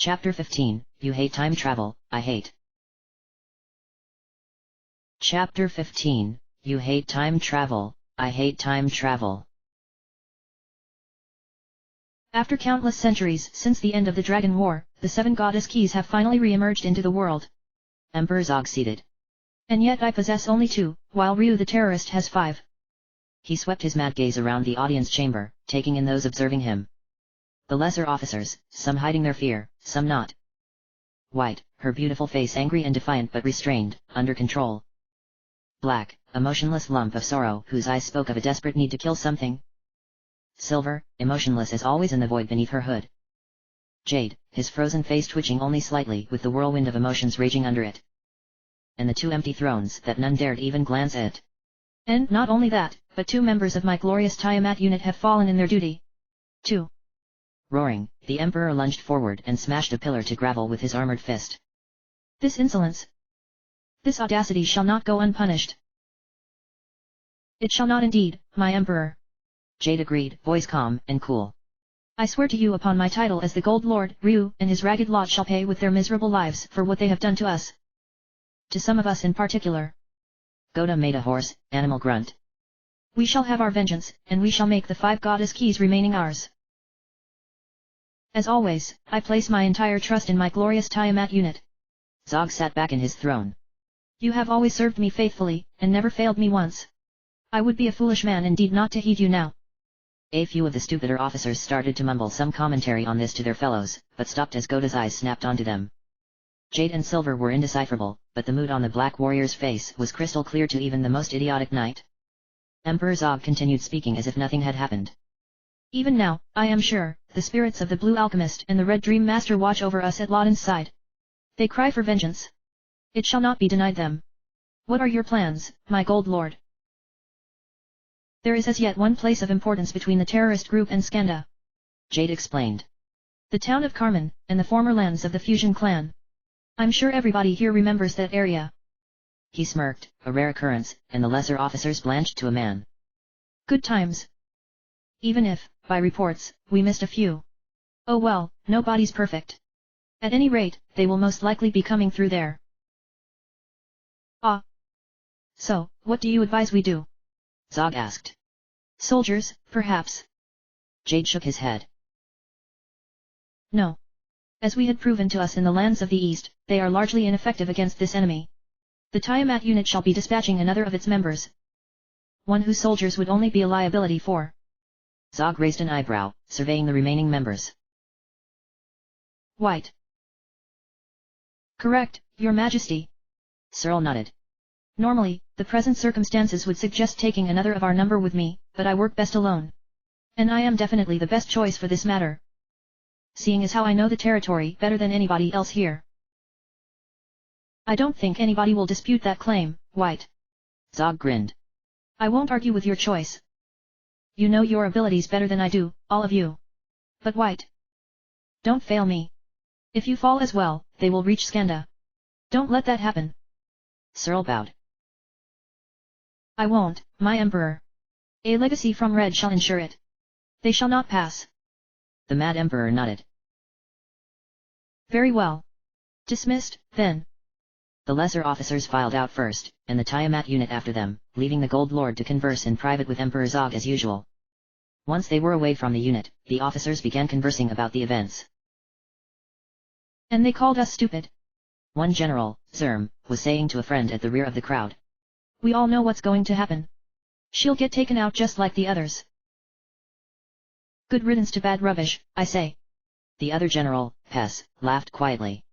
Chapter 15, You Hate Time Travel, I Hate. Chapter 15, You Hate Time Travel, I Hate Time Travel. After countless centuries since the end of the Dragon War, the 7 goddess keys have finally re-emerged into the world. Emperor Zog seated. And yet I possess only 2, while Ryu the terrorist has 5. He swept his mad gaze around the audience chamber, taking in those observing him. The lesser officers, some hiding their fear, some not. White, her beautiful face angry and defiant but restrained, under control. Black, a motionless lump of sorrow whose eyes spoke of a desperate need to kill something. Silver, emotionless as always in the void beneath her hood. Jade, his frozen face twitching only slightly with the whirlwind of emotions raging under it. And the 2 empty thrones that none dared even glance at. And not only that, but 2 members of my glorious Tiamat unit have fallen in their duty. 2. Roaring, the Emperor lunged forward and smashed a pillar to gravel with his armored fist. This insolence! This audacity shall not go unpunished. It shall not indeed, my Emperor. Jade agreed, voice calm and cool. I swear to you upon my title as the Gold Lord, Ryu and his ragged lot shall pay with their miserable lives for what they have done to us. To some of us in particular. Goda made a hoarse, animal grunt. We shall have our vengeance, and we shall make the 5 goddess keys remaining ours. As always, I place my entire trust in my glorious Tiamat unit. Zog sat back in his throne. You have always served me faithfully, and never failed me once. I would be a foolish man indeed not to heed you now. A few of the stupider officers started to mumble some commentary on this to their fellows, but stopped as Goda's eyes snapped onto them. Jade and Silver were indecipherable, but the mood on the Black Warrior's face was crystal clear to even the most idiotic knight. Emperor Zog continued speaking as if nothing had happened. Even now, I am sure, the spirits of the Blue Alchemist and the Red Dream Master watch over us at Laden's side. They cry for vengeance. It shall not be denied them. What are your plans, my Gold Lord? There is as yet one place of importance between the terrorist group and Skanda. Jade explained. The town of Carmen, and the former lands of the Fusion clan. I'm sure everybody here remembers that area. He smirked, a rare occurrence, and the lesser officers blanched to a man. Good times. Even if, by reports, we missed a few. Oh well, nobody's perfect. At any rate, they will most likely be coming through there. Ah. So, what do you advise we do? Zog asked. Soldiers, perhaps. Jade shook his head. No. As we had proven to us in the lands of the East, they are largely ineffective against this enemy. The Tiamat unit shall be dispatching another of its members. One whose soldiers would only be a liability for. Zog raised an eyebrow, surveying the remaining members. White. Correct, Your Majesty. Searle nodded. Normally, the present circumstances would suggest taking another of our number with me, but I work best alone. And I am definitely the best choice for this matter. Seeing as how I know the territory better than anybody else here. I don't think anybody will dispute that claim, White. Zog grinned. I won't argue with your choice. You know your abilities better than I do, all of you. But White. Don't fail me. If you fall as well, they will reach Skanda. Don't let that happen. Searle bowed. I won't, my Emperor. A legacy from Red shall ensure it. They shall not pass. The Mad Emperor nodded. Very well. Dismissed, then. The lesser officers filed out first, and the Tiamat unit after them, leaving the Gold Lord to converse in private with Emperor Zog as usual. Once they were away from the unit, the officers began conversing about the events. And they called us stupid. One general, Zerm, was saying to a friend at the rear of the crowd. We all know what's going to happen. She'll get taken out just like the others. Good riddance to bad rubbish, I say. The other general, Pes, laughed quietly.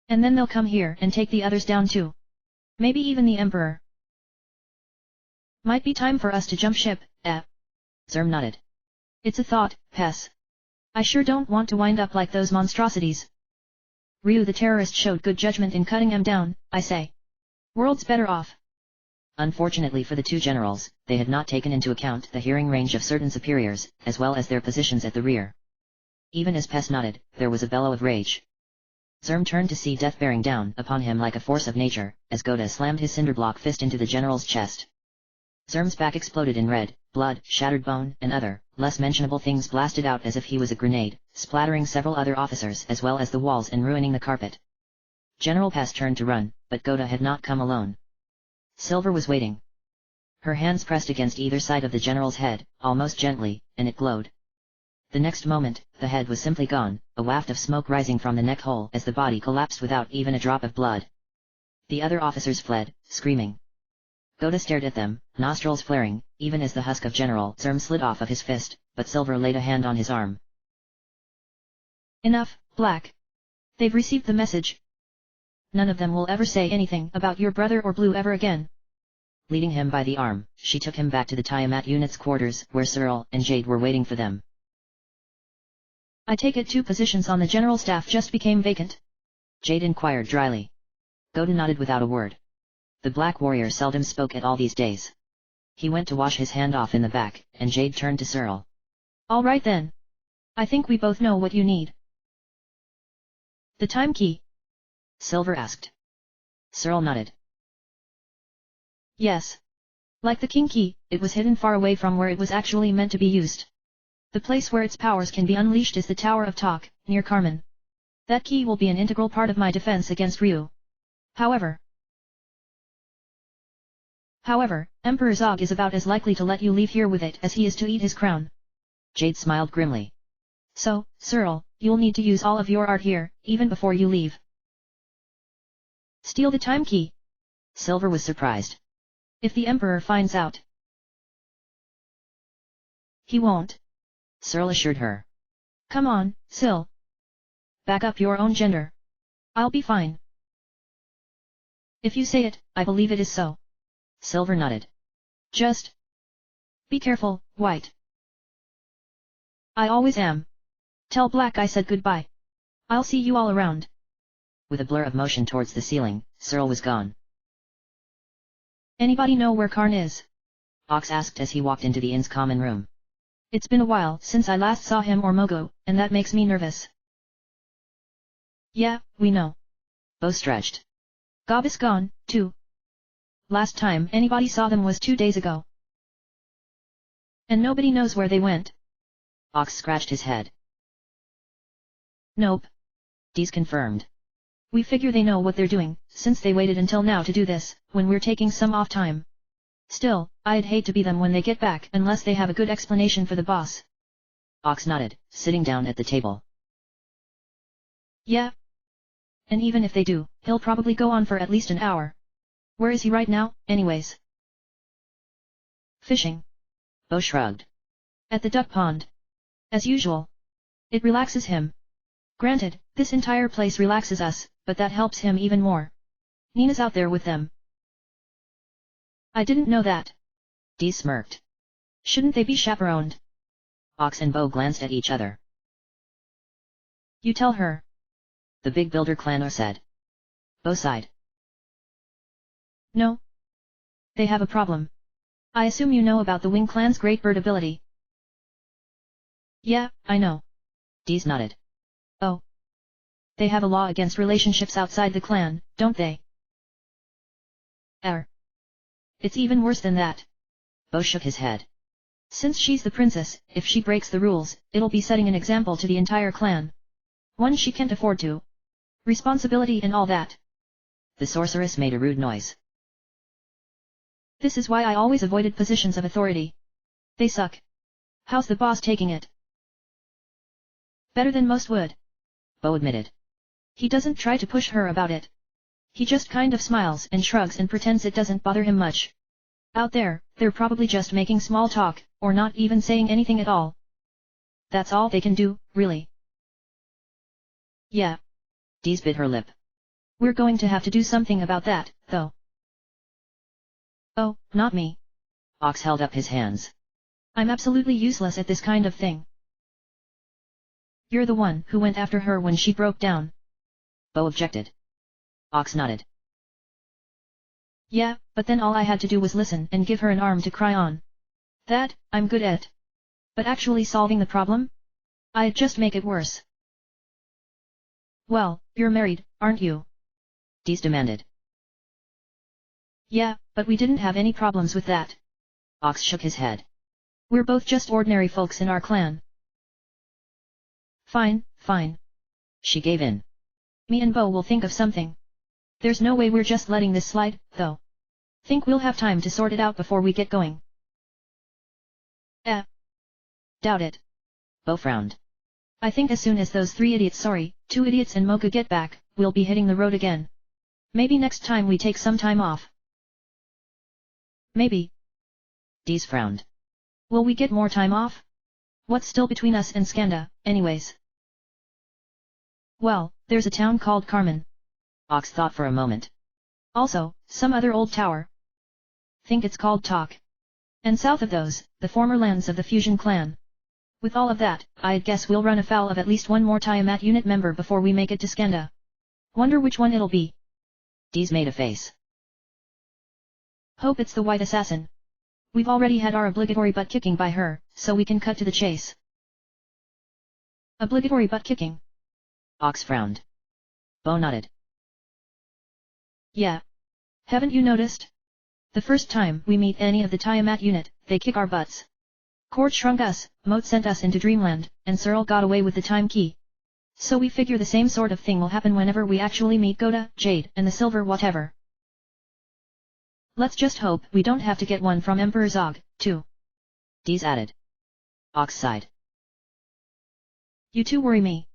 And then they'll come here and take the others down too. Maybe even the Emperor. Might be time for us to jump ship, eh? Zerm nodded. It's a thought, Pes. I sure don't want to wind up like those monstrosities. Ryu the terrorist showed good judgment in cutting him down, I say. World's better off. Unfortunately for the 2 generals, they had not taken into account the hearing range of certain superiors, as well as their positions at the rear. Even as Pes nodded, there was a bellow of rage. Zerm turned to see death bearing down upon him like a force of nature, as Goda slammed his cinderblock fist into the general's chest. Zerm's back exploded in red, blood, shattered bone, and other, less mentionable things blasted out as if he was a grenade, splattering several other officers as well as the walls and ruining the carpet. General Pest turned to run, but Gota had not come alone. Silver was waiting. Her hands pressed against either side of the general's head, almost gently, and it glowed. The next moment, the head was simply gone, a waft of smoke rising from the neck hole as the body collapsed without even a drop of blood. The other officers fled, screaming. Gota stared at them, nostrils flaring, even as the husk of General Zerm slid off of his fist, but Silver laid a hand on his arm. Enough, Black. They've received the message. None of them will ever say anything about your brother or Blue ever again. Leading him by the arm, she took him back to the Tiamat unit's quarters where Cyril and Jade were waiting for them. I take it 2 positions on the general staff just became vacant? Jade inquired dryly. Gota nodded without a word. The Black Warrior seldom spoke at all these days. He went to wash his hand off in the back, and Jade turned to Cyril. All right then. I think we both know what you need. The time key? Silver asked. Cyril nodded. Yes. Like the king key, it was hidden far away from where it was actually meant to be used. The place where its powers can be unleashed is the Tower of Talk, near Carmen. That key will be an integral part of my defense against Ryu. However, Emperor Zog is about as likely to let you leave here with it as he is to eat his crown. Jade smiled grimly. So, Cyril, you'll need to use all of your art here, even before you leave. Steal the time key? Silver was surprised. If the Emperor finds out. He won't. Cyril assured her. Come on, Sil. Back up your own gender. I'll be fine. If you say it, I believe it is so. Silver nodded. Just be careful, White. I always am. Tell Black I said goodbye. I'll see you all around. With a blur of motion towards the ceiling, Cyril was gone. Anybody know where Karn is? Ox asked as he walked into the inn's common room. It's been a while since I last saw him or Mogo, and that makes me nervous. Yeah, we know. Bo stretched. Gob is gone, too. Last time anybody saw them was 2 days ago. And nobody knows where they went. Ox scratched his head. Nope. Dees confirmed. We figure they know what they're doing, since they waited until now to do this, when we're taking some off time. Still, I'd hate to be them when they get back unless they have a good explanation for the boss. Ox nodded, sitting down at the table. Yeah. And even if they do, he'll probably go on for at least an hour. Where is he right now, anyways? Fishing. Bo shrugged. At the duck pond. As usual. It relaxes him. Granted, this entire place relaxes us, but that helps him even more. Nina's out there with them. I didn't know that. Dee smirked. Shouldn't they be chaperoned? Ox and Bo glanced at each other. You tell her. The big builder clan said. Bo sighed. No. They have a problem. I assume you know about the Wing clan's great bird ability. Yeah, I know. Dees nodded. Oh. They have a law against relationships outside the clan, don't they? It's even worse than that. Bo shook his head. Since she's the princess, if she breaks the rules, it'll be setting an example to the entire clan. One she can't afford to. Responsibility and all that. The sorceress made a rude noise. This is why I always avoided positions of authority. They suck. How's the boss taking it? Better than most would. Bo admitted. He doesn't try to push her about it. He just kind of smiles and shrugs and pretends it doesn't bother him much. Out there, they're probably just making small talk, or not even saying anything at all. That's all they can do, really. Yeah. Dees bit her lip. We're going to have to do something about that, though. Oh, not me. Ox held up his hands. I'm absolutely useless at this kind of thing. You're the one who went after her when she broke down. Bo objected. Ox nodded. Yeah, but then all I had to do was listen and give her an arm to cry on. That, I'm good at. But actually solving the problem? I'd just make it worse. Well, you're married, aren't you? Dees demanded. Yeah, but we didn't have any problems with that. Ox shook his head. We're both just ordinary folks in our clan. Fine, fine. She gave in. Me and Bo will think of something. There's no way we're just letting this slide, though. Think we'll have time to sort it out before we get going. Doubt it. Bo frowned. I think as soon as those 2 idiots and Mocha get back, we'll be hitting the road again. Maybe next time we take some time off. Maybe. Dees frowned. Will we get more time off? What's still between us and Skanda, anyways? Well, there's a town called Carmen. Ox thought for a moment. Also, some other old tower. Think it's called Talk. And south of those, the former lands of the Fusion clan. With all of that, I'd guess we'll run afoul of at least one more Tiamat unit member before we make it to Skanda. Wonder which one it'll be. Dees made a face. Hope it's the White Assassin. We've already had our obligatory butt kicking by her, so we can cut to the chase. Obligatory butt kicking? Ox frowned. Bo nodded. Yeah. Haven't you noticed? The first time we meet any of the Tiamat unit, they kick our butts. Cord shrunk us, Moat sent us into Dreamland, and Searle got away with the time key. So we figure the same sort of thing will happen whenever we actually meet Goda, Jade, and the Silver whatever. Let's just hope we don't have to get one from Emperor Zog, too. Dees added. Ox sighed. You two worry me.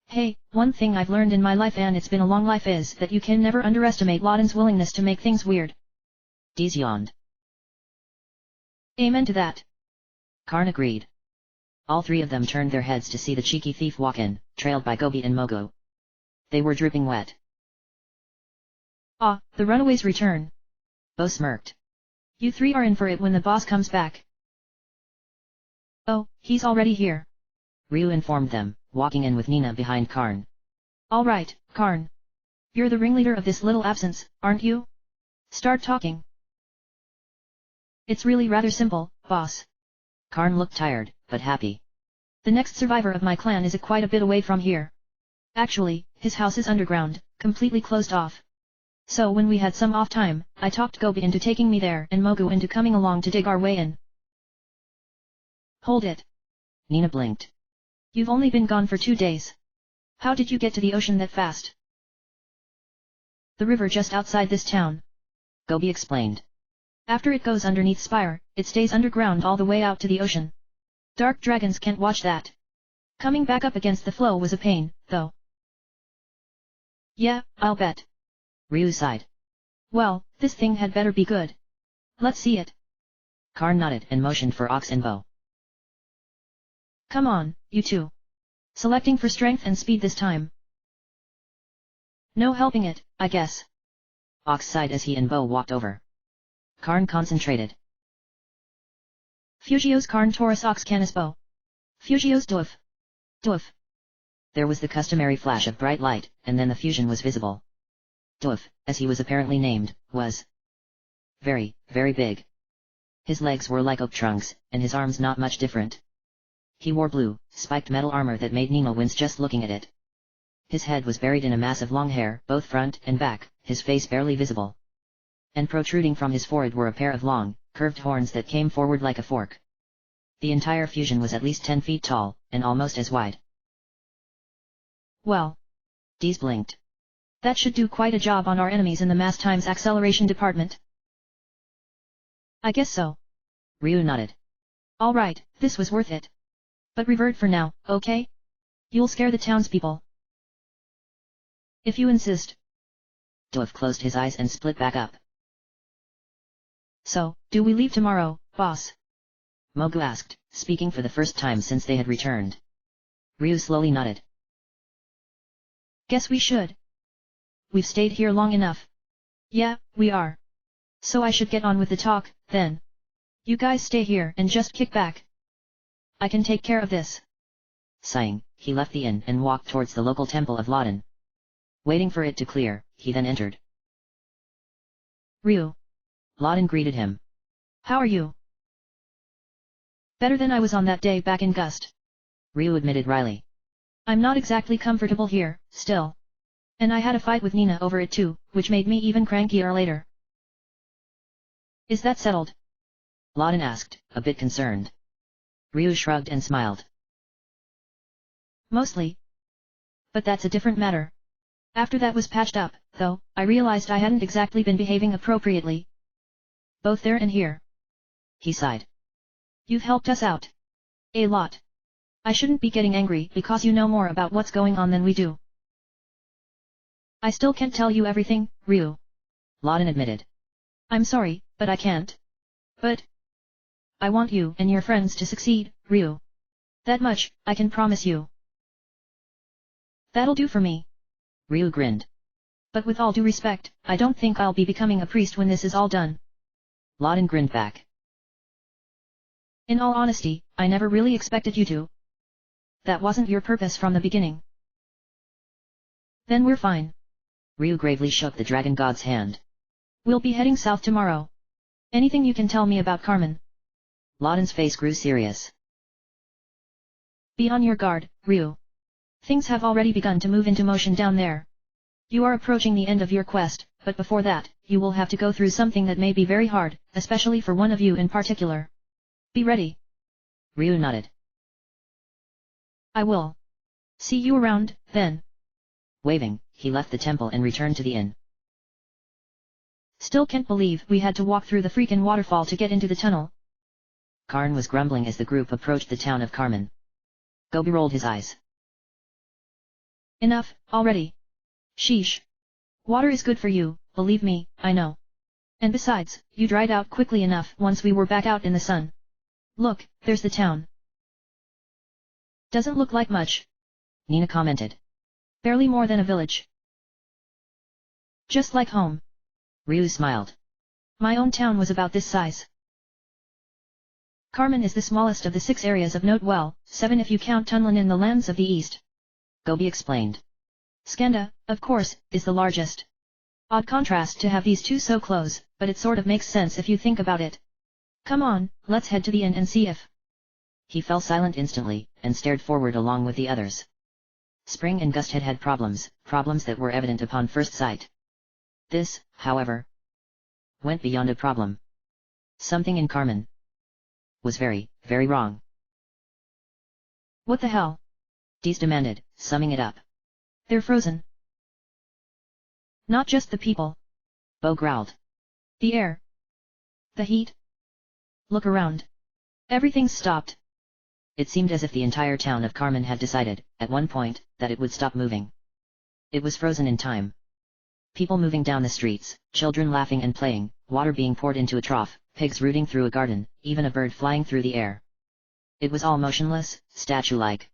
Hey, one thing I've learned in my life, and it's been a long life, is that you can never underestimate Loden's willingness to make things weird. Dees yawned. Amen to that. Karn agreed. All 3 of them turned their heads to see the cheeky thief walk in, trailed by Gobi and Mogo. They were dripping wet. Ah, the runaways return. Bo smirked. You 3 are in for it when the boss comes back. Oh, he's already here. Ryu informed them, walking in with Nina behind Karn. All right, Karn. You're the ringleader of this little absence, aren't you? Start talking. It's really rather simple, boss. Karn looked tired, but happy. The next survivor of my clan is quite a bit away from here. Actually, his house is underground, completely closed off. So when we had some off time, I talked Gobi into taking me there and Mogu into coming along to dig our way in. Hold it. Nina blinked. You've only been gone for 2 days. How did you get to the ocean that fast? The river just outside this town. Gobi explained. After it goes underneath Spire, it stays underground all the way out to the ocean. Dark dragons can't watch that. Coming back up against the flow was a pain, though. Yeah, I'll bet. Ryu sighed. Well, this thing had better be good. Let's see it. Karn nodded and motioned for Ox and Bo. Come on, you two. Selecting for strength and speed this time. No helping it, I guess. Ox sighed as he and Bo walked over. Karn concentrated. Fugios Karn Taurus Ox Canis Bo. Fugios Doof. Doof. There was the customary flash of bright light, and then the fusion was visible. Doof, as he was apparently named, was very, very big. His legs were like oak trunks, and his arms not much different. He wore blue, spiked metal armor that made Nina wince just looking at it. His head was buried in a mass of long hair, both front and back, his face barely visible. And protruding from his forehead were a pair of long, curved horns that came forward like a fork. The entire fusion was at least 10 feet tall, and almost as wide. Well. Dees blinked. That should do quite a job on our enemies in the mass times acceleration department. I guess so. Ryu nodded. All right, this was worth it. But revert for now, okay? You'll scare the townspeople. If you insist. Doof closed his eyes and split back up. So, do we leave tomorrow, boss? Mogu asked, speaking for the first time since they had returned. Ryu slowly nodded. Guess we should. We've stayed here long enough. Yeah, we are. So I should get on with the talk, then. You guys stay here and just kick back. I can take care of this. Sighing, he left the inn and walked towards the local temple of Loden. Waiting for it to clear, he then entered. Ryu. Loden greeted him. How are you? Better than I was on that day back in Gust. Ryu admitted wryly. I'm not exactly comfortable here, still. And I had a fight with Nina over it too, which made me even crankier later. Is that settled? Lawton asked, a bit concerned. Ryu shrugged and smiled. Mostly. But that's a different matter. After that was patched up, though, I realized I hadn't exactly been behaving appropriately. Both there and here. He sighed. You've helped us out. A lot. I shouldn't be getting angry because you know more about what's going on than we do. I still can't tell you everything, Ryu. Lawton admitted. I'm sorry, but I can't. But I want you and your friends to succeed, Ryu. That much, I can promise you. That'll do for me. Ryu grinned. But with all due respect, I don't think I'll be becoming a priest when this is all done. Lawton grinned back. In all honesty, I never really expected you to. That wasn't your purpose from the beginning. Then we're fine. Ryu gravely shook the dragon god's hand. We'll be heading south tomorrow. Anything you can tell me about Carmen? Lawton's face grew serious. Be on your guard, Ryu. Things have already begun to move into motion down there. You are approaching the end of your quest, but before that, you will have to go through something that may be very hard, especially for one of you in particular. Be ready. Ryu nodded. I will. See you around, then. Waving, he left the temple and returned to the inn. Still can't believe we had to walk through the freaking waterfall to get into the tunnel. Karn was grumbling as the group approached the town of Carmen. Gobi rolled his eyes. Enough, already. Sheesh. Water is good for you, believe me, I know. And besides, you dried out quickly enough once we were back out in the sun. Look, there's the town. Doesn't look like much. Nina commented. Barely more than a village. Just like home. Ryu smiled. My own town was about this size. Carmen is the smallest of the 6 areas of note, well, 7 if you count Tunlin in the lands of the east. Gobi explained. Skanda, of course, is the largest. Odd contrast to have these two so close, but it sort of makes sense if you think about it. Come on, let's head to the inn and see if... He fell silent instantly, and stared forward along with the others. Spring and Gust had problems that were evident upon first sight. This, however, went beyond a problem. Something in Carmen was very, very wrong. What the hell? Dees demanded, summing it up. They're frozen. Not just the people. Bo growled. The air. The heat. Look around. Everything's stopped. It seemed as if the entire town of Carmen had decided, at one point, that it would stop moving. It was frozen in time. People moving down the streets, children laughing and playing, water being poured into a trough, pigs rooting through a garden, even a bird flying through the air. It was all motionless, statue-like.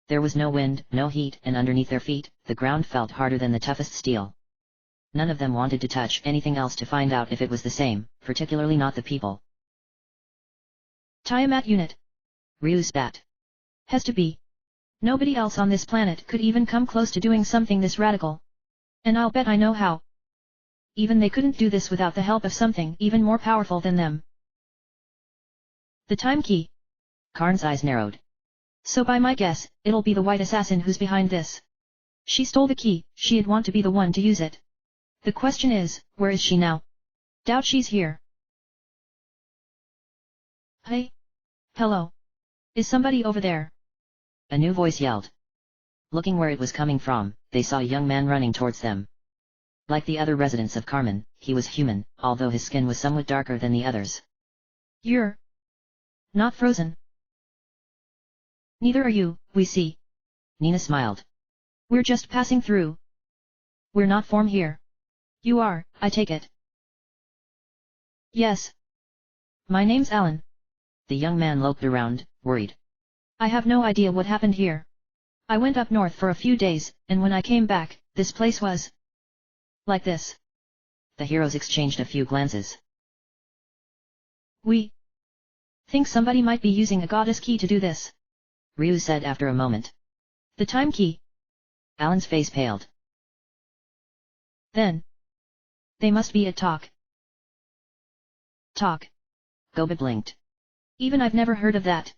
There was no wind, no heat, and underneath their feet, the ground felt harder than the toughest steel. None of them wanted to touch anything else to find out if it was the same, particularly not the people. Tiamat unit. Ryu spat. Has to be. Nobody else on this planet could even come close to doing something this radical. And I'll bet I know how. Even they couldn't do this without the help of something even more powerful than them. The time key. Karn's eyes narrowed. So by my guess, it'll be the white assassin who's behind this. She stole the key, she'd want to be the one to use it. The question is, where is she now? Doubt she's here. Hey? Hello? Is somebody over there? A new voice yelled. Looking where it was coming from, they saw a young man running towards them. Like the other residents of Carmen, he was human, although his skin was somewhat darker than the others. You're not frozen. Neither are you, we see. Nina smiled. We're just passing through. We're not from here. You are, I take it. Yes. My name's Alan. The young man looked around, worried. I have no idea what happened here. I went up north for a few days, and when I came back, this place was like this. The heroes exchanged a few glances. We think somebody might be using a goddess key to do this, Ryu said after a moment. The time key. Alan's face paled. Then they must be at Talk. Talk. Gobi blinked. Even I've never heard of that.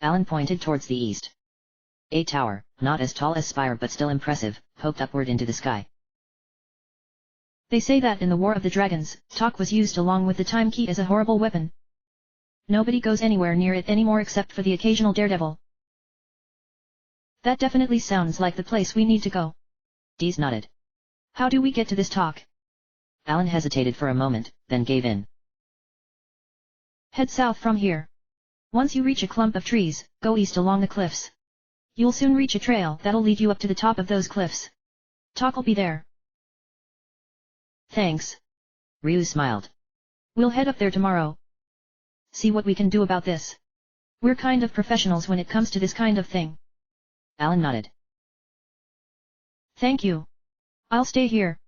Alan pointed towards the east. A tower, not as tall as Spire but still impressive, poked upward into the sky. They say that in the War of the Dragons, talk was used along with the time key as a horrible weapon. Nobody goes anywhere near it anymore except for the occasional daredevil. That definitely sounds like the place we need to go. Dees nodded. How do we get to this talk? Alan hesitated for a moment, then gave in. Head south from here. Once you reach a clump of trees, go east along the cliffs. You'll soon reach a trail that'll lead you up to the top of those cliffs. Talk'll be there. Thanks. Ryu smiled. We'll head up there tomorrow. See what we can do about this. We're kind of professionals when it comes to this kind of thing. Alan nodded. Thank you. I'll stay here.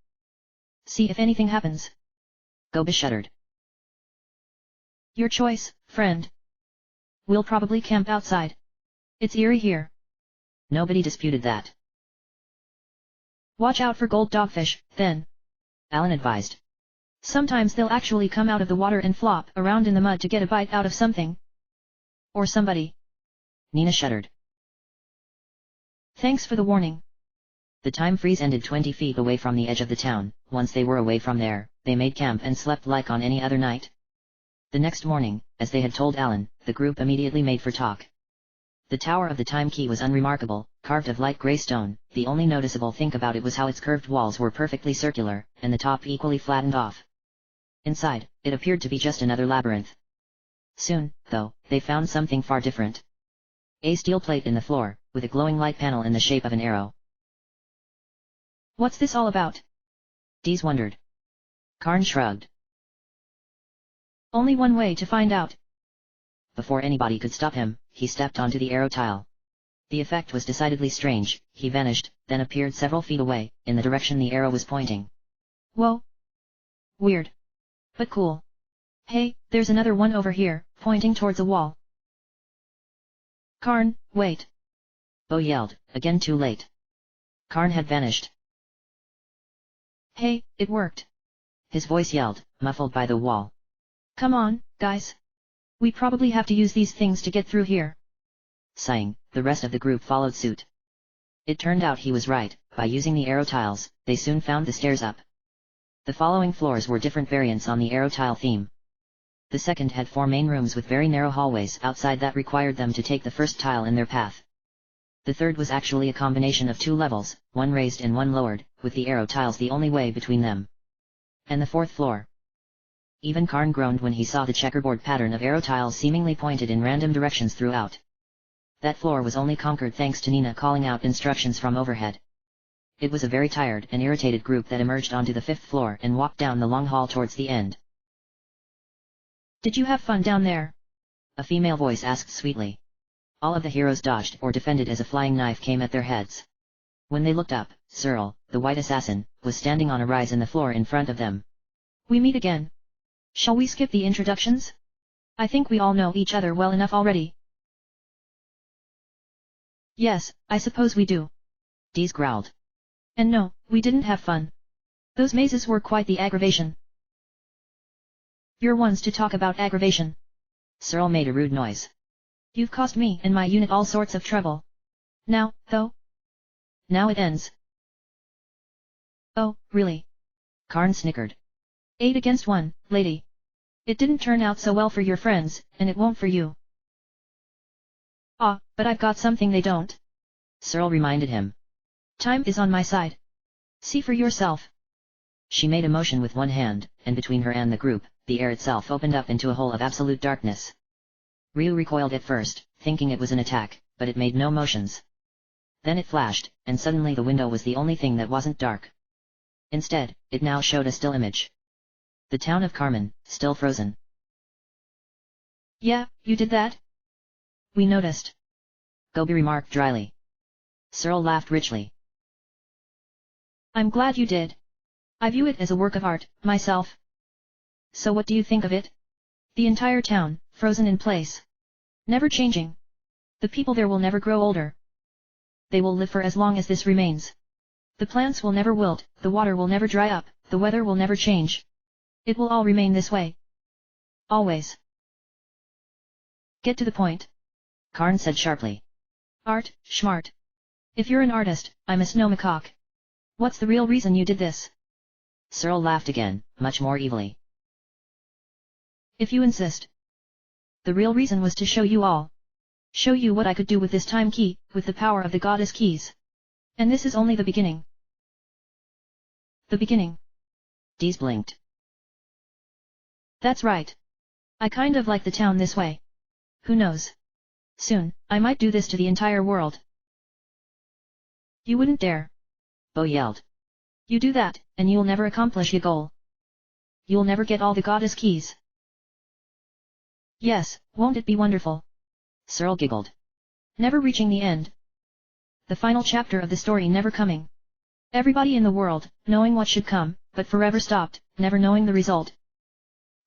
See if anything happens. Gobi shuddered. Your choice, friend. We'll probably camp outside. It's eerie here. Nobody disputed that. Watch out for gold dogfish, then. Alan advised. Sometimes they'll actually come out of the water and flop around in the mud to get a bite out of something. Or somebody. Nina shuddered. Thanks for the warning. The time freeze ended 20 feet away from the edge of the town. Once they were away from there, they made camp and slept like on any other night. The next morning, as they had told Alan, the group immediately made for talk. The tower of the time key was unremarkable, carved of light grey stone. The only noticeable thing about it was how its curved walls were perfectly circular, and the top equally flattened off. Inside, it appeared to be just another labyrinth. Soon, though, they found something far different. A steel plate in the floor, with a glowing light panel in the shape of an arrow. What's this all about? Dees wondered. Karn shrugged. Only one way to find out. Before anybody could stop him, he stepped onto the arrow tile. The effect was decidedly strange. He vanished, then appeared several feet away, in the direction the arrow was pointing. Whoa. Weird. But cool. Hey, there's another one over here, pointing towards a wall. Karn, wait. Bo yelled, again too late. Karn had vanished. Hey, it worked. His voice yelled, muffled by the wall. Come on, guys. We probably have to use these things to get through here. Sighing, the rest of the group followed suit. It turned out he was right. By using the arrow tiles, they soon found the stairs up. The following floors were different variants on the arrow tile theme. The second had 4 main rooms with very narrow hallways outside that required them to take the first tile in their path. The third was actually a combination of 2 levels, one raised and one lowered, with the arrow tiles the only way between them. And the fourth floor. Even Karn groaned when he saw the checkerboard pattern of arrow tiles seemingly pointed in random directions throughout. That floor was only conquered thanks to Nina calling out instructions from overhead. It was a very tired and irritated group that emerged onto the 5th floor and walked down the long hall towards the end. Did you have fun down there? A female voice asked sweetly. All of the heroes dodged or defended as a flying knife came at their heads. When they looked up, Cyril, the white assassin, was standing on a rise in the floor in front of them. We meet again. Shall we skip the introductions? I think we all know each other well enough already. Yes, I suppose we do. Dees growled. And no, we didn't have fun. Those mazes were quite the aggravation. You're ones to talk about aggravation. Cyril made a rude noise. You've cost me and my unit all sorts of trouble. Now, though? Now it ends. Oh, really? Karn snickered. 8 against 1, lady. It didn't turn out so well for your friends, and it won't for you. Ah, but I've got something they don't. Cyril reminded him. Time is on my side. See for yourself. She made a motion with one hand, and between her and the group, the air itself opened up into a hole of absolute darkness. Ryu recoiled at first, thinking it was an attack, but it made no motions. Then it flashed, and suddenly the window was the only thing that wasn't dark. Instead, it now showed a still image. The town of Carmen, still frozen. Yeah, you did that? We noticed. Gobi remarked dryly. Cyril laughed richly. I'm glad you did. I view it as a work of art, myself. So what do you think of it? The entire town, frozen in place. Never changing. The people there will never grow older. They will live for as long as this remains. The plants will never wilt, the water will never dry up, the weather will never change. It will all remain this way. Always. Get to the point. Karn said sharply. Art, schmart. If you're an artist, I'm a snowmacaque. What's the real reason you did this? Searle laughed again, much more evilly. If you insist. The real reason was to show you all. Show you what I could do with this time key, with the power of the goddess keys. And this is only the beginning. The beginning. Dees blinked. That's right. I kind of like the town this way. Who knows? Soon, I might do this to the entire world. You wouldn't dare. Bo yelled. You do that, and you'll never accomplish your goal. You'll never get all the goddess keys. Yes, won't it be wonderful? Searle giggled. Never reaching the end. The final chapter of the story never coming. Everybody in the world, knowing what should come, but forever stopped, never knowing the result.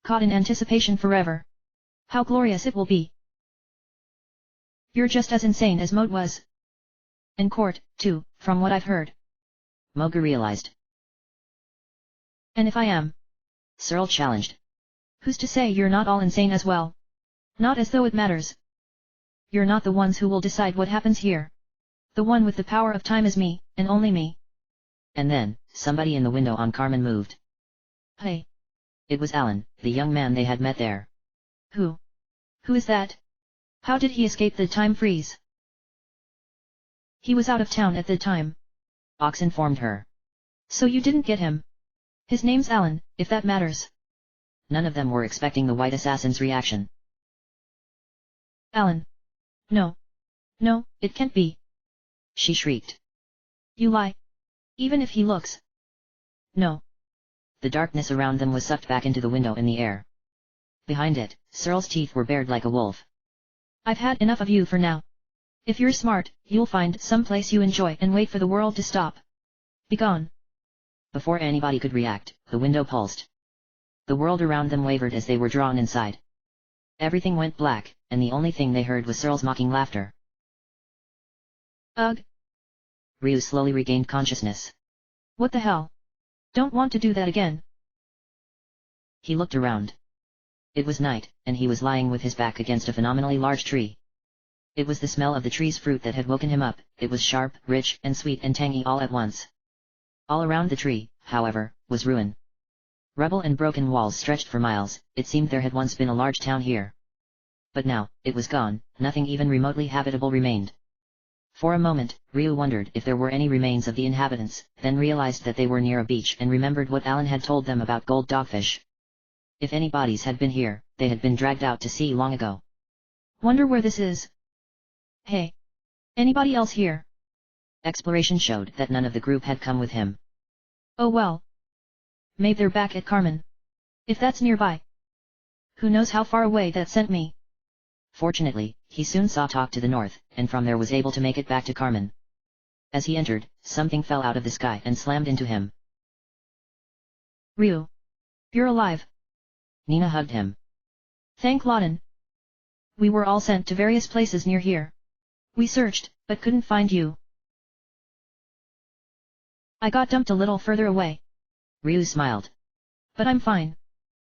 Caught in anticipation forever. How glorious it will be. You're just as insane as Moat was. In court, too, from what I've heard. Moga realized. And if I am? Searle challenged. Who's to say you're not all insane as well? Not as though it matters. You're not the ones who will decide what happens here. The one with the power of time is me, and only me. And then, somebody in the window on Carmen moved. Hey. It was Alan, the young man they had met there. Who? Who is that? How did he escape the time freeze? He was out of town at the time. Ox informed her. So you didn't get him. His name's Alan, if that matters. None of them were expecting the white assassin's reaction. Alan. No. No, it can't be. She shrieked. You lie. Even if he looks. No. The darkness around them was sucked back into the window in the air. Behind it, Searle's teeth were bared like a wolf. I've had enough of you for now. If you're smart, you'll find some place you enjoy and wait for the world to stop. Be gone. Before anybody could react, the window pulsed. The world around them wavered as they were drawn inside. Everything went black, and the only thing they heard was Searle's mocking laughter. Ugh. Ryu slowly regained consciousness. What the hell? Don't want to do that again. He looked around. It was night, and he was lying with his back against a phenomenally large tree. It was the smell of the tree's fruit that had woken him up. It was sharp, rich, and sweet and tangy all at once. All around the tree, however, was ruin. Rubble and broken walls stretched for miles. It seemed there had once been a large town here. But now, it was gone, nothing even remotely habitable remained. For a moment, Ryu wondered if there were any remains of the inhabitants, then realized that they were near a beach and remembered what Alan had told them about gold dogfish. If any bodies had been here, they had been dragged out to sea long ago. Wonder where this is. Hey. Anybody else here? Exploration showed that none of the group had come with him. Oh well. Maybe they're back at Carmen. If that's nearby. Who knows how far away that sent me. Fortunately, he soon saw talk to the north, and from there was able to make it back to Carmen. As he entered, something fell out of the sky and slammed into him. Ryu. You're alive. Nina hugged him. Thank Lawton. We were all sent to various places near here. We searched, but couldn't find you. I got dumped a little further away. Ryu smiled. But I'm fine.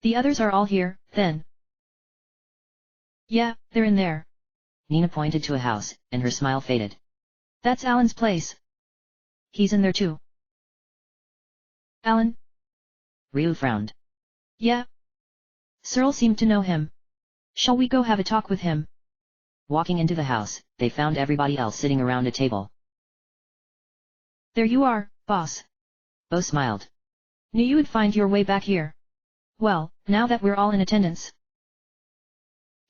The others are all here, then. Yeah, they're in there. Nina pointed to a house, and her smile faded. That's Alan's place. He's in there too. Alan? Ryu frowned. Yeah. Searle seemed to know him. Shall we go have a talk with him? Walking into the house, they found everybody else sitting around a table. There you are, boss. Bo smiled. Knew you'd find your way back here. Well, now that we're all in attendance.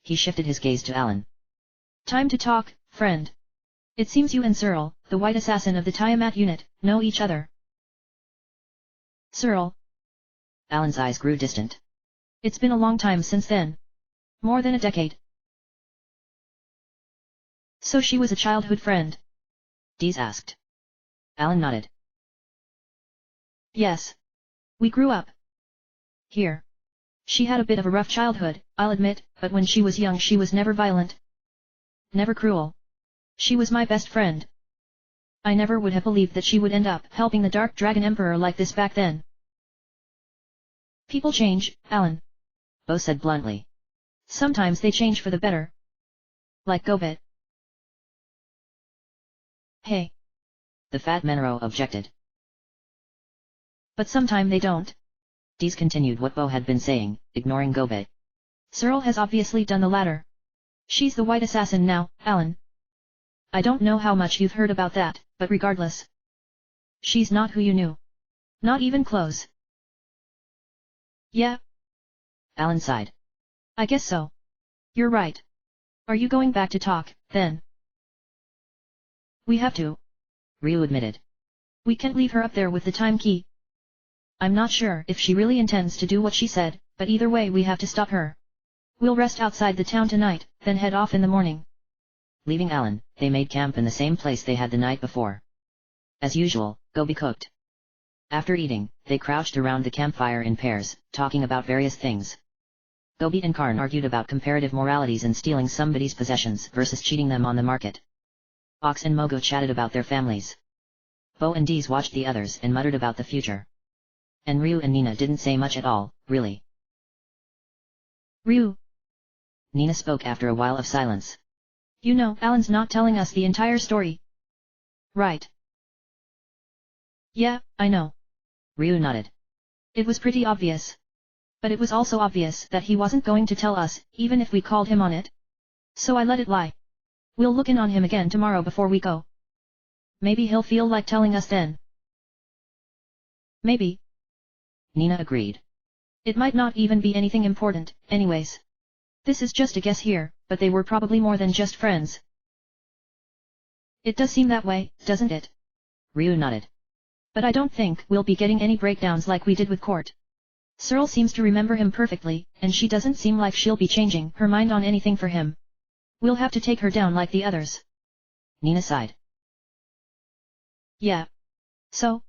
He shifted his gaze to Alan. Time to talk, friend. It seems you and Searle, the white assassin of the Tiamat unit, know each other. Searle. Alan's eyes grew distant. It's been a long time since then. More than a decade. So she was a childhood friend? Dees asked. Alan nodded. Yes. We grew up here. She had a bit of a rough childhood, I'll admit, but when she was young she was never violent. Never cruel. She was my best friend. I never would have believed that she would end up helping the Dark Dragon Emperor like this back then. People change, Alan. Bo said bluntly. Sometimes they change for the better. Like Gobit. Hey. The fat Menero objected. But sometime they don't. Dees continued what Bo had been saying, ignoring Gobe. Searle has obviously done the latter. She's the white assassin now, Alan. I don't know how much you've heard about that, but regardless. She's not who you knew. Not even close. Yeah. Alan sighed. I guess so. You're right. Are you going back to talk, then? We have to. Ryu admitted. We can't leave her up there with the time key. I'm not sure if she really intends to do what she said, but either way we have to stop her. We'll rest outside the town tonight, then head off in the morning. Leaving Alan, they made camp in the same place they had the night before. As usual, Gobi cooked. After eating, they crouched around the campfire in pairs, talking about various things. Gobi and Karn argued about comparative moralities and stealing somebody's possessions versus cheating them on the market. Ox and Mogo chatted about their families. Bo and Dees watched the others and muttered about the future. And Ryu and Nina didn't say much at all, really. Ryu. Nina spoke after a while of silence. You know, Alan's not telling us the entire story. Right. Yeah, I know. Ryu nodded. It was pretty obvious. But it was also obvious that he wasn't going to tell us, even if we called him on it. So I let it lie. We'll look in on him again tomorrow before we go. Maybe he'll feel like telling us then. Maybe. Nina agreed. It might not even be anything important, anyways. This is just a guess here, but they were probably more than just friends. It does seem that way, doesn't it? Ryu nodded. But I don't think we'll be getting any breakdowns like we did with Court. Searle seems to remember him perfectly, and she doesn't seem like she'll be changing her mind on anything for him. We'll have to take her down like the others. Nina sighed. Yeah. So?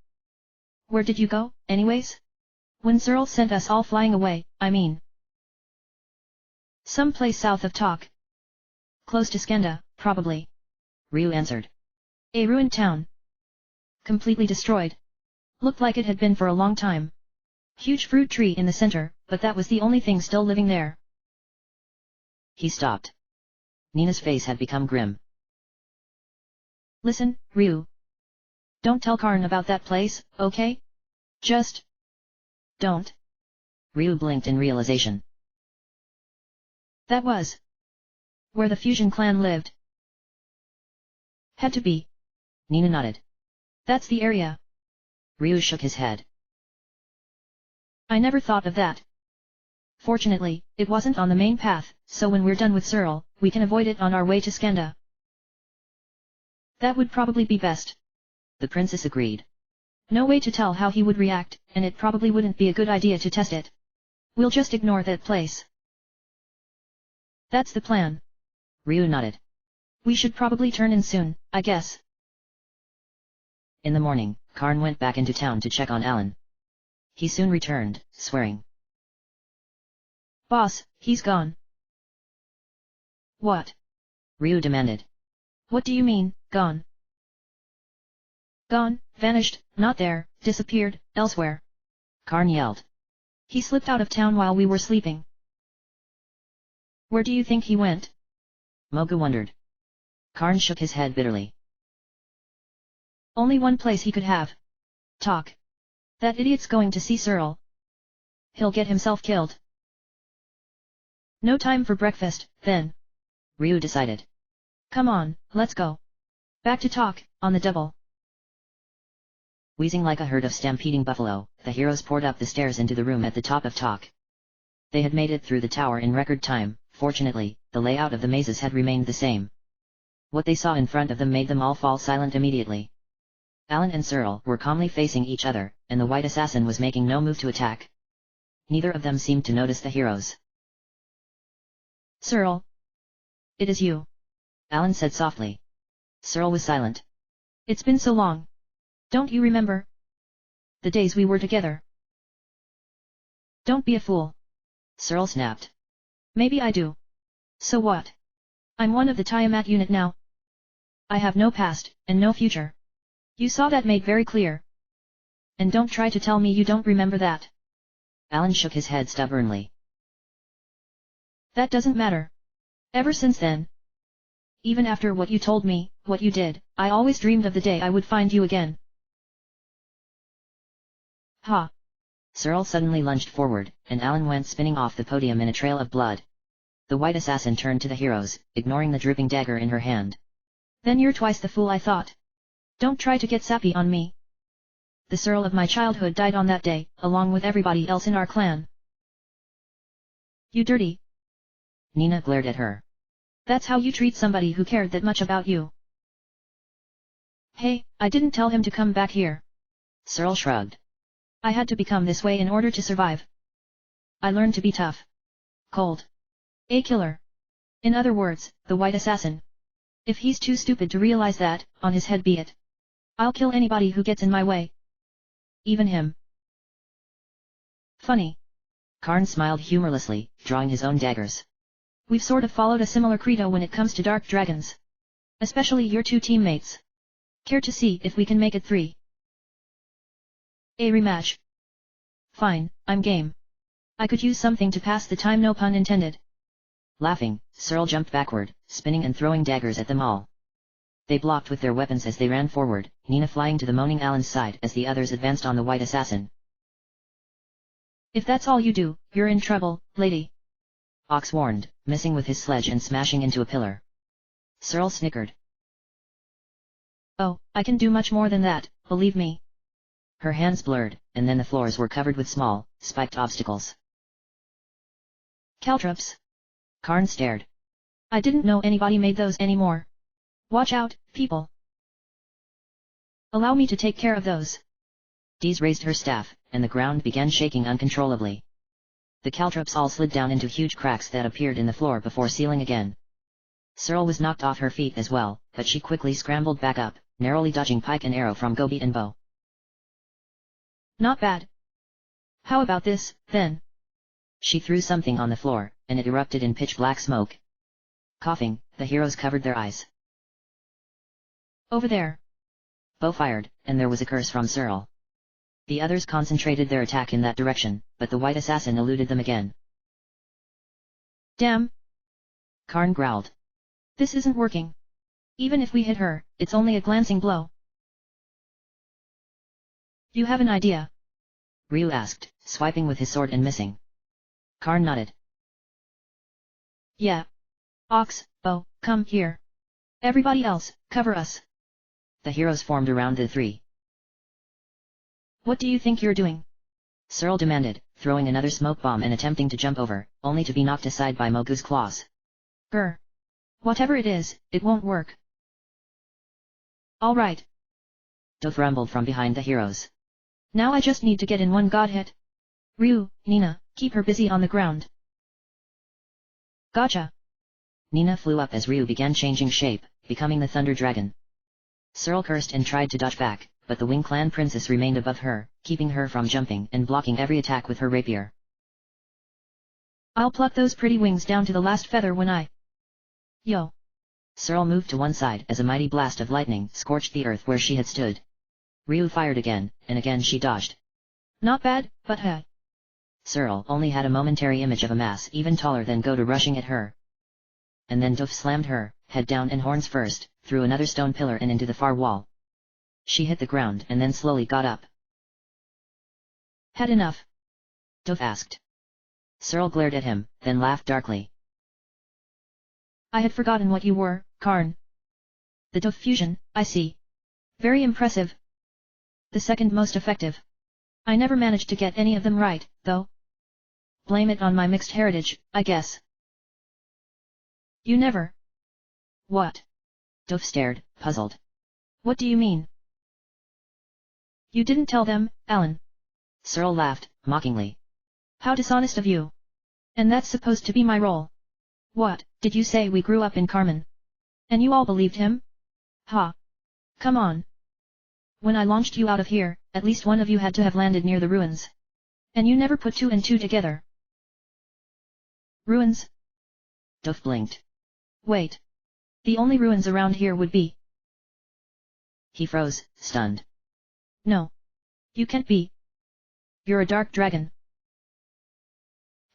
Where did you go, anyways? When Searle sent us all flying away, I mean. Some place south of Talk. Close to Skenda, probably. Ryu answered. A ruined town. Completely destroyed. Looked like it had been for a long time. Huge fruit tree in the center, but that was the only thing still living there. He stopped. Nina's face had become grim. Listen, Ryu. Don't tell Karn about that place, okay? Just... don't. Ryu blinked in realization. That was... where the Fusion clan lived. Had to be. Nina nodded. That's the area. Ryu shook his head. I never thought of that. Fortunately, it wasn't on the main path, so when we're done with Searle, we can avoid it on our way to Skenda. That would probably be best. The princess agreed. No way to tell how he would react, and it probably wouldn't be a good idea to test it. We'll just ignore that place. That's the plan. Ryu nodded. We should probably turn in soon, I guess. In the morning, Karn went back into town to check on Alan. He soon returned, swearing. Boss, he's gone. What? Ryu demanded. What do you mean, gone? Gone, vanished, not there, disappeared, elsewhere. Karn yelled. He slipped out of town while we were sleeping. Where do you think he went? Mogu wondered. Karn shook his head bitterly. Only one place he could have. Talk. That idiot's going to see Searle. He'll get himself killed. No time for breakfast, then. Ryu decided. Come on, let's go. Back to Talk, on the double. Wheezing like a herd of stampeding buffalo, the heroes poured up the stairs into the room at the top of Talk. They had made it through the tower in record time. Fortunately, the layout of the mazes had remained the same. What they saw in front of them made them all fall silent immediately. Alan and Searle were calmly facing each other, and the white assassin was making no move to attack. Neither of them seemed to notice the heroes. Searle. It is you. Alan said softly. Searle was silent. It's been so long. Don't you remember? The days we were together. Don't be a fool. Searle snapped. Maybe I do. So what? I'm one of the Tiamat unit now. I have no past, and no future. You saw that made very clear. And don't try to tell me you don't remember that. Alan shook his head stubbornly. That doesn't matter. Ever since then. Even after what you told me, what you did, I always dreamed of the day I would find you again. Ha! Searle suddenly lunged forward, and Alan went spinning off the podium in a trail of blood. The white assassin turned to the heroes, ignoring the dripping dagger in her hand. Then you're twice the fool I thought. Don't try to get sappy on me. The Searle of my childhood died on that day, along with everybody else in our clan. You dirty! Nina glared at her. That's how you treat somebody who cared that much about you. Hey, I didn't tell him to come back here. Searle shrugged. I had to become this way in order to survive. I learned to be tough. Cold. A killer. In other words, the white assassin. If he's too stupid to realize that, on his head be it. I'll kill anybody who gets in my way. Even him. Funny. Karn smiled humorlessly, drawing his own daggers. We've sort of followed a similar credo when it comes to dark dragons. Especially your two teammates. Care to see if we can make it 3? A rematch. Fine, I'm game. I could use something to pass the time, no pun intended. Laughing, Searle jumped backward, spinning and throwing daggers at them all. They blocked with their weapons as they ran forward, Nina flying to the moaning Alan's side as the others advanced on the white assassin. If that's all you do, you're in trouble, lady. Ox warned, missing with his sledge and smashing into a pillar. Searle snickered. Oh, I can do much more than that, believe me. Her hands blurred, and then the floors were covered with small, spiked obstacles. Caltrops. Karn stared. I didn't know anybody made those anymore. Watch out, people. Allow me to take care of those. Dees raised her staff, and the ground began shaking uncontrollably. The caltrops all slid down into huge cracks that appeared in the floor before sealing again. Searle was knocked off her feet as well, but she quickly scrambled back up, narrowly dodging pike and arrow from gobi and bow. Not bad. How about this, then? She threw something on the floor, and it erupted in pitch-black smoke. Coughing, the heroes covered their eyes. Over there. Bow fired, and there was a curse from Searle. The others concentrated their attack in that direction, but the white assassin eluded them again. Damn! Karn growled. This isn't working. Even if we hit her, it's only a glancing blow. You have an idea? Ryu asked, swiping with his sword and missing. Karn nodded. Yeah. Ox, Bow, come here. Everybody else, cover us. The heroes formed around the three. What do you think you're doing? Searle demanded, throwing another smoke bomb and attempting to jump over, only to be knocked aside by Mogu's claws. Grr. Whatever it is, it won't work. All right. Doth rumbled from behind the heroes. Now I just need to get in one god hit. Ryu, Nina, keep her busy on the ground. Gotcha. Nina flew up as Ryu began changing shape, becoming the Thunder Dragon. Searle cursed and tried to dodge back, but the Wing Clan princess remained above her, keeping her from jumping and blocking every attack with her rapier. I'll pluck those pretty wings down to the last feather when I... Yo. Searle moved to one side as a mighty blast of lightning scorched the earth where she had stood. Ryu fired again, and again she dodged. Not bad, but hey. Searle only had a momentary image of a mass even taller than Goda rushing at her. And then Doof slammed her, head down and horns first, through another stone pillar and into the far wall. She hit the ground and then slowly got up. Had enough? Doof asked. Searle glared at him, then laughed darkly. I had forgotten what you were, Karn. The Doof fusion, I see. Very impressive. The second most effective. I never managed to get any of them right, though. Blame it on my mixed heritage, I guess. You never. What? Doof stared, puzzled. What do you mean? You didn't tell them, Alan. Searle laughed, mockingly. How dishonest of you. And that's supposed to be my role. What, did you say we grew up in Carmen? And you all believed him? Ha. Come on. When I launched you out of here, at least one of you had to have landed near the ruins. And you never put 2 and 2 together. Ruins? Doof blinked. Wait. The only ruins around here would be... He froze, stunned. No. You can't be. You're a dark dragon.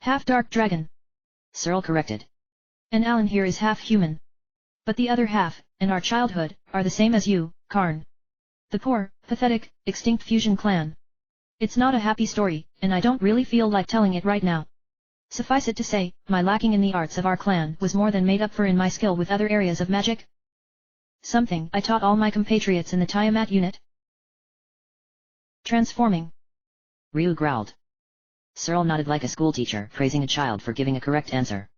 Half dark dragon. Searle corrected. And Alan here is half human. But the other half, and our childhood, are the same as you, Karn. The poor, pathetic, extinct fusion clan. It's not a happy story, and I don't really feel like telling it right now. Suffice it to say, my lacking in the arts of our clan was more than made up for in my skill with other areas of magic. Something I taught all my compatriots in the Tiamat unit. Transforming. Ryu growled. Searle nodded like a schoolteacher praising a child for giving a correct answer.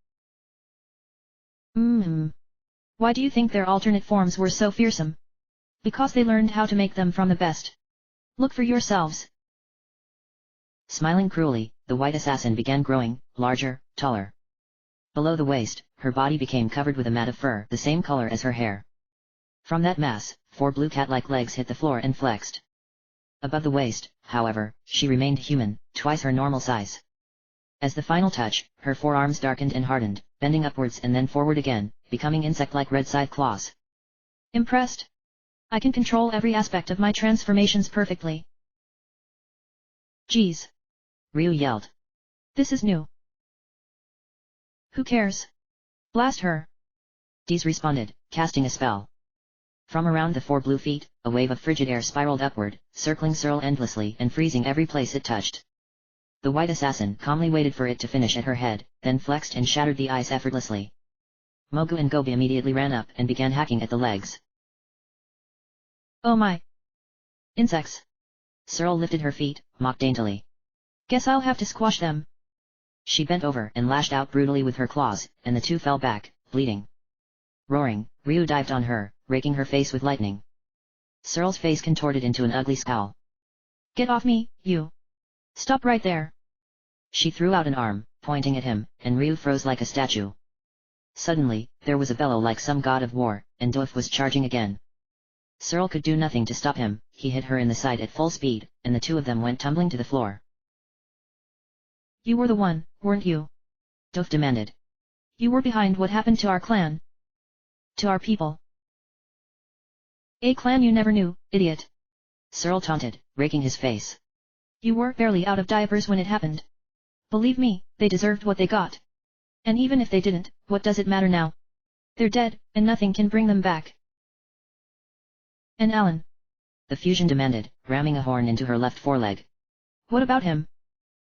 Why do you think their alternate forms were so fearsome? Because they learned how to make them from the best. Look for yourselves. Smiling cruelly, the white assassin began growing, larger, taller. Below the waist, her body became covered with a mat of fur the same color as her hair. From that mass, 4 blue cat-like legs hit the floor and flexed. Above the waist, however, she remained human, twice her normal size. As the final touch, her forearms darkened and hardened, bending upwards and then forward again, becoming insect-like red-side claws. Impressed? I can control every aspect of my transformations perfectly. Geez. Ryu yelled. This is new. Who cares? Blast her. Dees responded, casting a spell. From around the 4 blue feet, a wave of frigid air spiraled upward, circling Searle endlessly and freezing every place it touched. The white assassin calmly waited for it to finish at her head, then flexed and shattered the ice effortlessly. Mogu and Gobi immediately ran up and began hacking at the legs. Oh my! Insects! Searle lifted her feet, mocked daintily. Guess I'll have to squash them. She bent over and lashed out brutally with her claws, and the two fell back, bleeding. Roaring, Ryu dived on her, raking her face with lightning. Searle's face contorted into an ugly scowl. Get off me, you! Stop right there! She threw out an arm, pointing at him, and Ryu froze like a statue. Suddenly, there was a bellow like some god of war, and Doof was charging again. Searle could do nothing to stop him, he hit her in the side at full speed, and the two of them went tumbling to the floor. You were the one, weren't you? Doof demanded. You were behind what happened to our clan. To our people. A clan you never knew, idiot. Searle taunted, raking his face. You were barely out of diapers when it happened. Believe me, they deserved what they got. And even if they didn't, what does it matter now? They're dead, and nothing can bring them back. And Alan? The fusion demanded, ramming a horn into her left foreleg. What about him?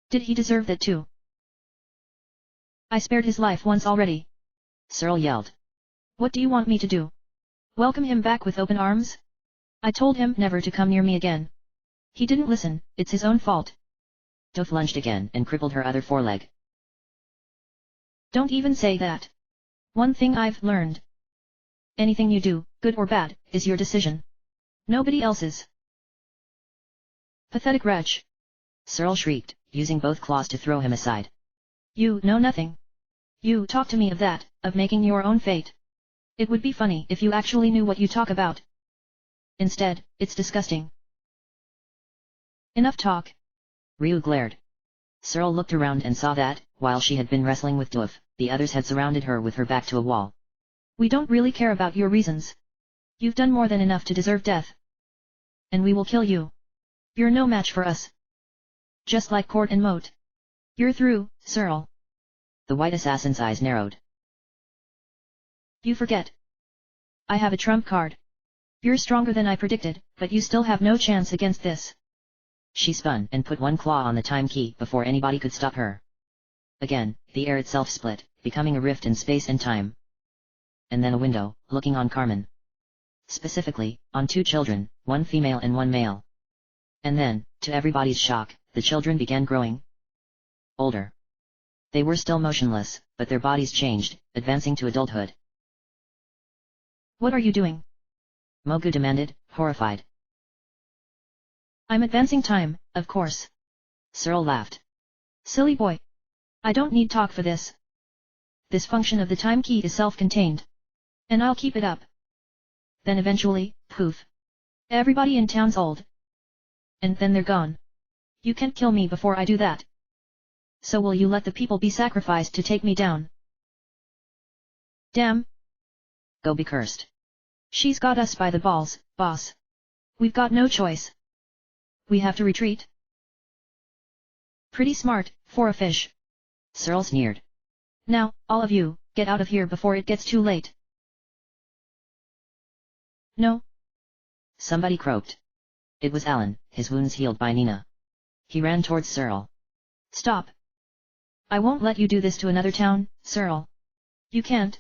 Did he deserve that too? I spared his life once already. Searle yelled. What do you want me to do? Welcome him back with open arms? I told him never to come near me again. He didn't listen, it's his own fault. Doof lunged again and crippled her other foreleg. Don't even say that. One thing I've learned. Anything you do, good or bad, is your decision. Nobody else's. Pathetic wretch. Searle shrieked, using both claws to throw him aside. You know nothing. You talk to me of that, of making your own fate. It would be funny if you actually knew what you talk about. Instead, it's disgusting. Enough talk. Ryu glared. Searle looked around and saw that, while she had been wrestling with Doof, the others had surrounded her with her back to a wall. We don't really care about your reasons. You've done more than enough to deserve death. And we will kill you. You're no match for us. Just like Court and Moat. You're through, Searle. The white assassin's eyes narrowed. You forget. I have a trump card. You're stronger than I predicted, but you still have no chance against this. She spun and put one claw on the time key before anybody could stop her. Again, the air itself split, becoming a rift in space and time. And then a window, looking on Carmen. Specifically, on 2 children, 1 female and 1 male. And then, to everybody's shock, the children began growing older. They were still motionless, but their bodies changed, advancing to adulthood. What are you doing? Mogu demanded, horrified. I'm advancing time, of course. Searle laughed. Silly boy. I don't need talk for this. This function of the time key is self-contained. And I'll keep it up. Then eventually, poof. Everybody in town's old. And then they're gone. You can't kill me before I do that. So will you let the people be sacrificed to take me down? Damn. Gobi cursed. She's got us by the balls, boss. We've got no choice. We have to retreat. Pretty smart, for a fish. Searle sneered. Now, all of you, get out of here before it gets too late. No. Somebody croaked. It was Alan, his wounds healed by Nina. He ran towards Searle. Stop! I won't let you do this to another town, Searle. You can't.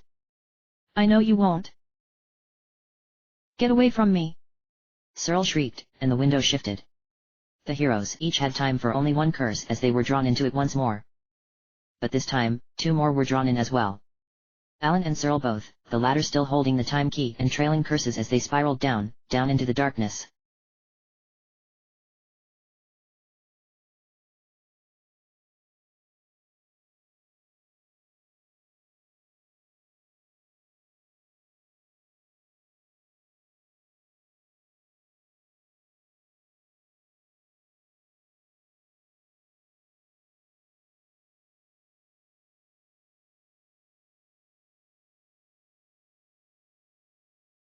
I know you won't. Get away from me! Searle shrieked, and the window shifted. The heroes each had time for only one curse as they were drawn into it once more. But this time, 2 more were drawn in as well. Alan and Searle both, the latter still holding the time key and trailing curses as they spiraled down into the darkness.